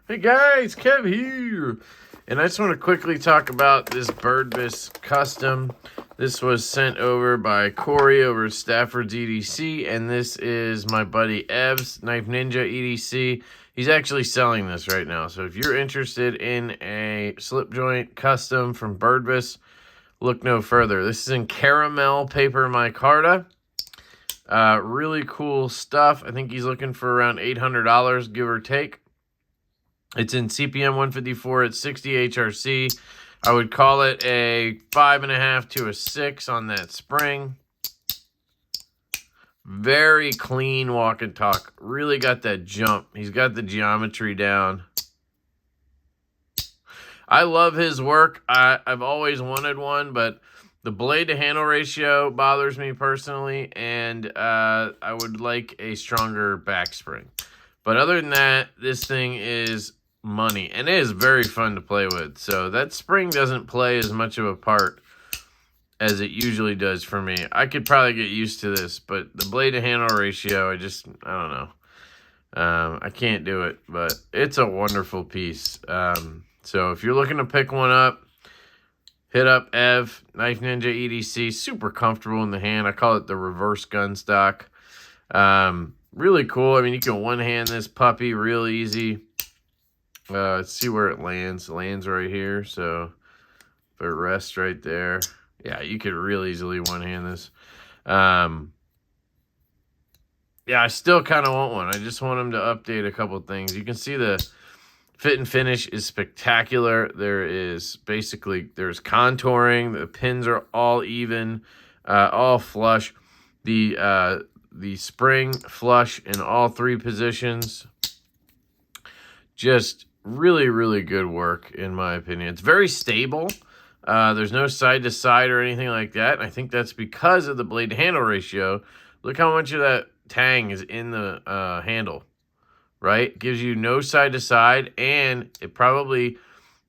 Hey guys, Kev here. And I just want to quickly talk about this Birdvis Custom. This was sent over by Corey over at Stafford's EDC, and this is my buddy Ev's Knife Ninja EDC. He's actually selling this right now. So if you're interested in a slip joint custom from Birdvis, look no further. This is in caramel paper micarta. Really cool stuff. I think he's looking for around $800, give or take. It's in CPM 154 at 60 HRC. I would call it a 5.5 to a 6 on that spring. Very clean walk and talk. Really got that jump. He's got the geometry down. I love his work. I've always wanted one, but the blade to handle ratio bothers me personally, and I would like a stronger back spring. But other than that, this thing is money, and it is very fun to play with. So that spring doesn't play as much of a part as it usually does for me. I could probably get used to this, but the blade to handle ratio, I don't know. I can't do it, but it's a wonderful piece. So if you're looking to pick one up, hit up Ev, Knife Ninja EDC. Super comfortable in the hand. I call it the reverse gun stock. Really cool. I mean, you can one-hand this puppy real easy. Let's see where it lands. It lands right here, so if it rests right there, yeah, you could real easily one-hand this. Yeah, I still kind of want one. I just want them to update a couple things. You can see the fit and finish is spectacular. There's contouring. The pins are all even, all flush. The spring flush in all three positions. Just really, really good work, in my opinion. It's very stable. There's no side to side or anything like that. And I think that's because of the blade to handle ratio. Look how much of that tang is in the handle, right? It gives you no side to side, and it probably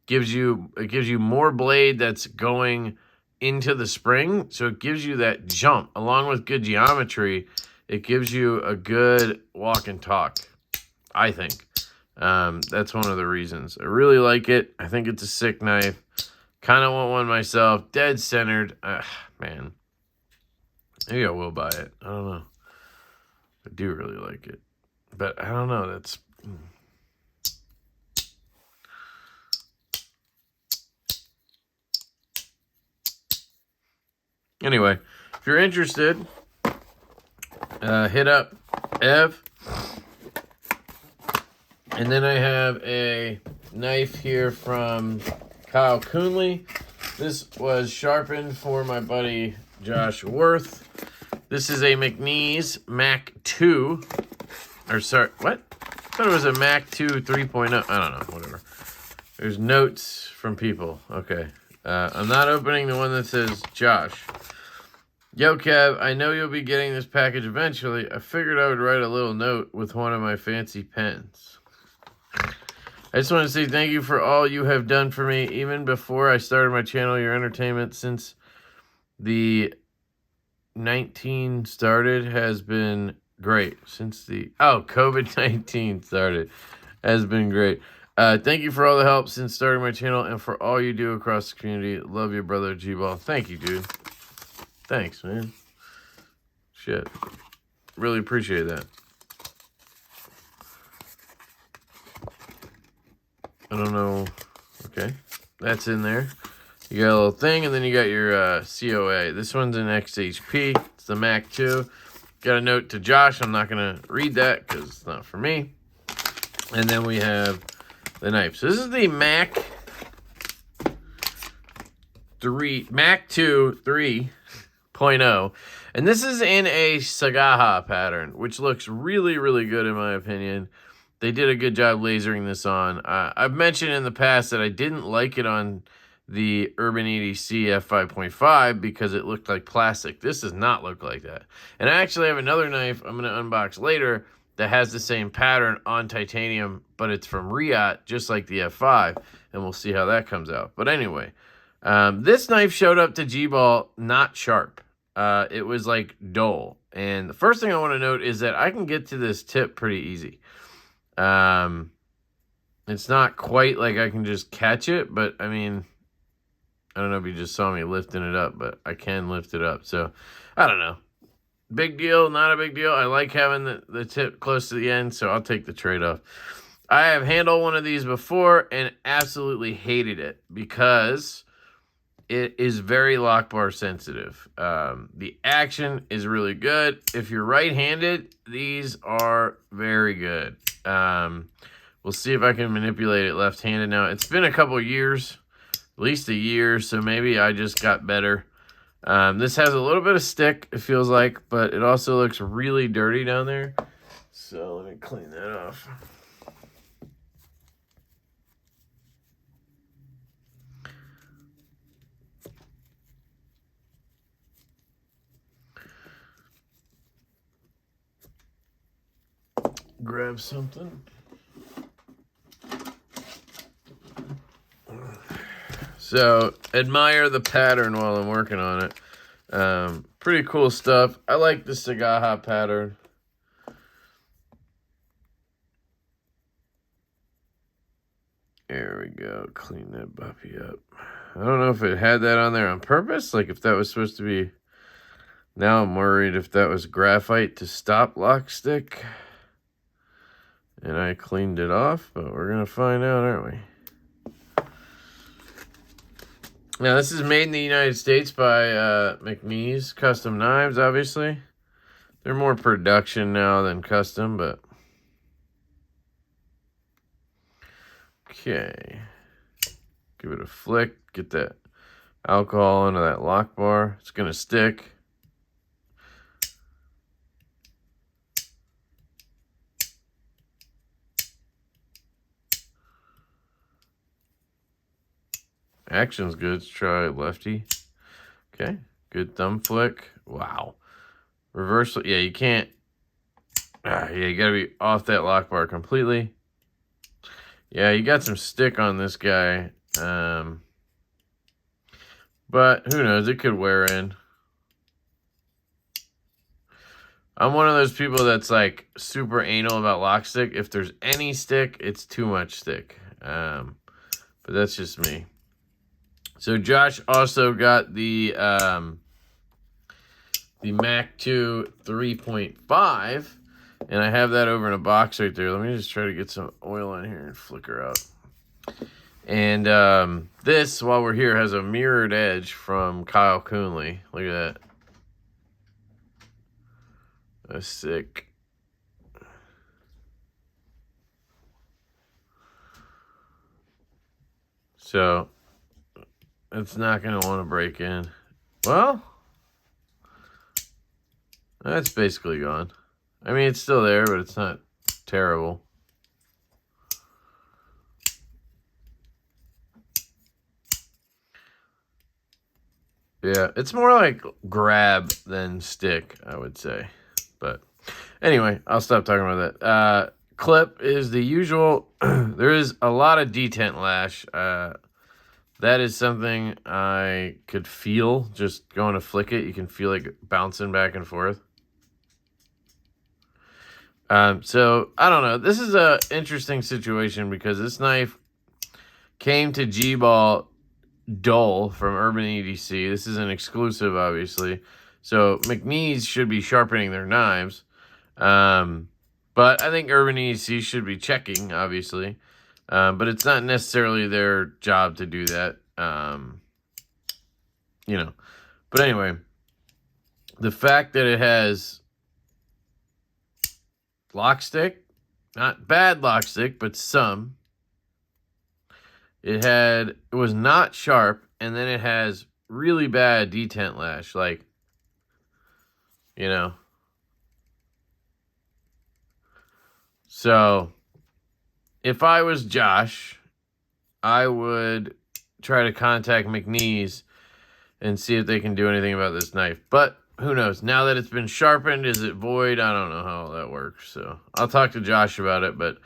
gives you more blade that's going into the spring. So it gives you that jump along with good geometry. It gives you a good walk and talk, I think. That's one of the reasons. I really like it. I think it's a sick knife. Kind of want one myself. Dead centered. Man. Maybe I will buy it. I don't know. I do really like it. But I don't know. That's... Anyway, if you're interested, hit up Ev. And then I have a knife here from Kyle Coonley. This was sharpened for my buddy Josh Worth. This is a McNeese Mac 2. Or sorry, what? I thought it was a Mac 2 3.0. I don't know, whatever. There's notes from people. Okay. I'm not opening the one that says Josh. Yo, Kev, I know you'll be getting this package eventually. I figured I would write a little note with one of my fancy pens. I just want to say thank you for all you have done for me. Even before I started my channel, your entertainment since the 19 started has been great. Since the COVID-19 started has been great. Thank you for all the help since starting my channel and for all you do across the community. Love your brother, G-Ball. Thank you, dude. Thanks, man. Shit. Really appreciate that. I don't know. Okay. That's in there. You got a little thing, and then you got your COA. This one's an XHP. It's the Mac 2. Got a note to Josh. I'm not going to read that because it's not for me. And then we have the knife. So this is the Mac 2 3.0. And this is in a Sagaha pattern, which looks really, really good in my opinion. They did a good job lasering this on. I've mentioned in the past that I didn't like it on the Urban EDC F5.5 because it looked like plastic. This does not look like that. And I actually have another knife I'm going to unbox later that has the same pattern on titanium, but it's from Riot, just like the F5, and we'll see how that comes out. But anyway, this knife showed up to G-Ball not sharp. It was like dull. And the first thing I want to note is that I can get to this tip pretty easy. It's not quite like I can just catch it, but I mean, I don't know if you just saw me lifting it up, but I can lift it up. So, I don't know. Big deal, not a big deal. I like having the tip close to the end, so I'll take the trade-off. I have handled one of these before and absolutely hated it because it is very lock bar sensitive. The action is really good. If you're right-handed, these are very good. We'll see if I can manipulate it left-handed now. It's been a couple years, at least a year, so maybe I just got better. This has a little bit of stick, it feels like, but it also looks really dirty down there. So let me clean that off. Grab something. So, admire the pattern while I'm working on it. Pretty cool stuff. I like the Sagaha pattern. There we go. Clean that puppy up. I don't know if it had that on there on purpose. Like if that was supposed to be... Now I'm worried if that was graphite to stop lock stick. And I cleaned it off, but we're going to find out, aren't we? Now, this is made in the United States by McNeese Custom Knives, obviously. They're more production now than custom, but... Okay. Give it a flick. Get that alcohol into that lock bar. It's going to stick. Action's good. Let's try lefty. Okay. Good thumb flick. Wow. Reversal. Yeah, you can't. Yeah, you got to be off that lock bar completely. Yeah, you got some stick on this guy. But who knows? It could wear in. I'm one of those people that's like super anal about lock stick. If there's any stick, it's too much stick. But that's just me. So Josh also got the Mac 2 3.5, and I have that over in a box right there. Let me just try to get some oil on here and flicker out. And this, while we're here, has a mirrored edge from Kyle Coonley. Look at that. That's sick. So... it's not going to want to break in. Well, that's basically gone. I mean, it's still there, but it's not terrible. Yeah, it's more like grab than stick, I would say. But anyway, I'll stop talking about that. Clip is the usual. There is a lot of detent lash. That is something I could feel just going to flick it. You can feel it bouncing back and forth. So, I don't know. This is an interesting situation because this knife came to G-Ball dull from Urban EDC. This is an exclusive, obviously. So, McNeese should be sharpening their knives. But I think Urban EDC should be checking, obviously. But it's not necessarily their job to do that, you know. But anyway, the fact that it has lock stick, not bad lock stick, but some. It was not sharp, and then it has really bad detent lash, like, you know. So... if I was Josh, I would try to contact McNeese and see if they can do anything about this knife. But who knows? Now that it's been sharpened, is it void? I don't know how that works. So I'll talk to Josh about it. But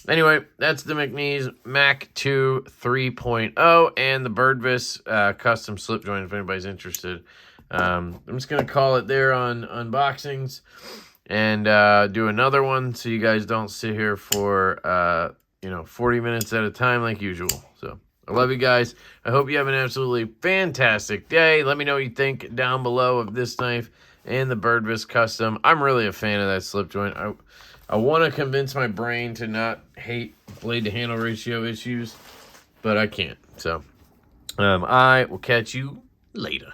anyway, that's the McNeese Mac 2 3.0 and the Birdvis Custom Slipjoint if anybody's interested. I'm just going to call it there on unboxings. And do another one so you guys don't sit here for you know, 40 minutes at a time like usual. So I love you guys. I hope you have an absolutely fantastic day. Let me know what you think down below of this knife and the Birdvis Custom. I'm really a fan of that slip joint. I want to convince my brain to not hate blade to handle ratio issues, but I can't. So I will catch you later.